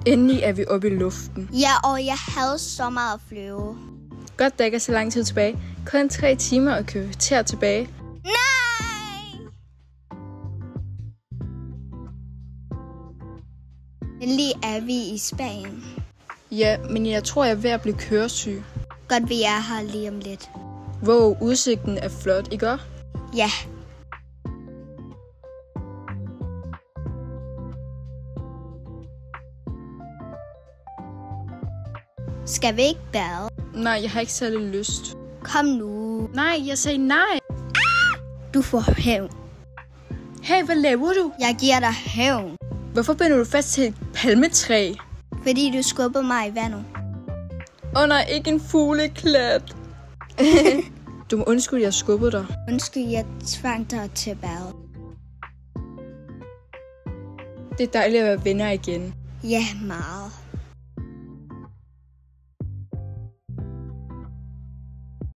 Endelig er vi oppe i luften. Ja, og jeg havde så meget at flyve. Godt, der ikke er så lang tid tilbage. Kun 3 timer og kvarter tilbage. Nej! Endelig er vi i Spanien. Ja, men jeg tror, jeg er ved at blive køresyg. Godt, vi er her lige om lidt. Wow, udsigten er flot, ikke også? Ja. Skal vi ikke bade? Nej, jeg har ikke særlig lyst. Kom nu. Nej, jeg sagde nej. Du får hævn. Hey, hvad laver du? Jeg giver dig hævn. Hvorfor binder du fast til et palmetræ? Fordi du skubber mig i vandet. Nej, ikke en fugleklat. Du må undskylde, at jeg skubbede dig. Undskyld, jeg tvang dig til at bade. Det er dejligt at være venner igen. Ja, meget.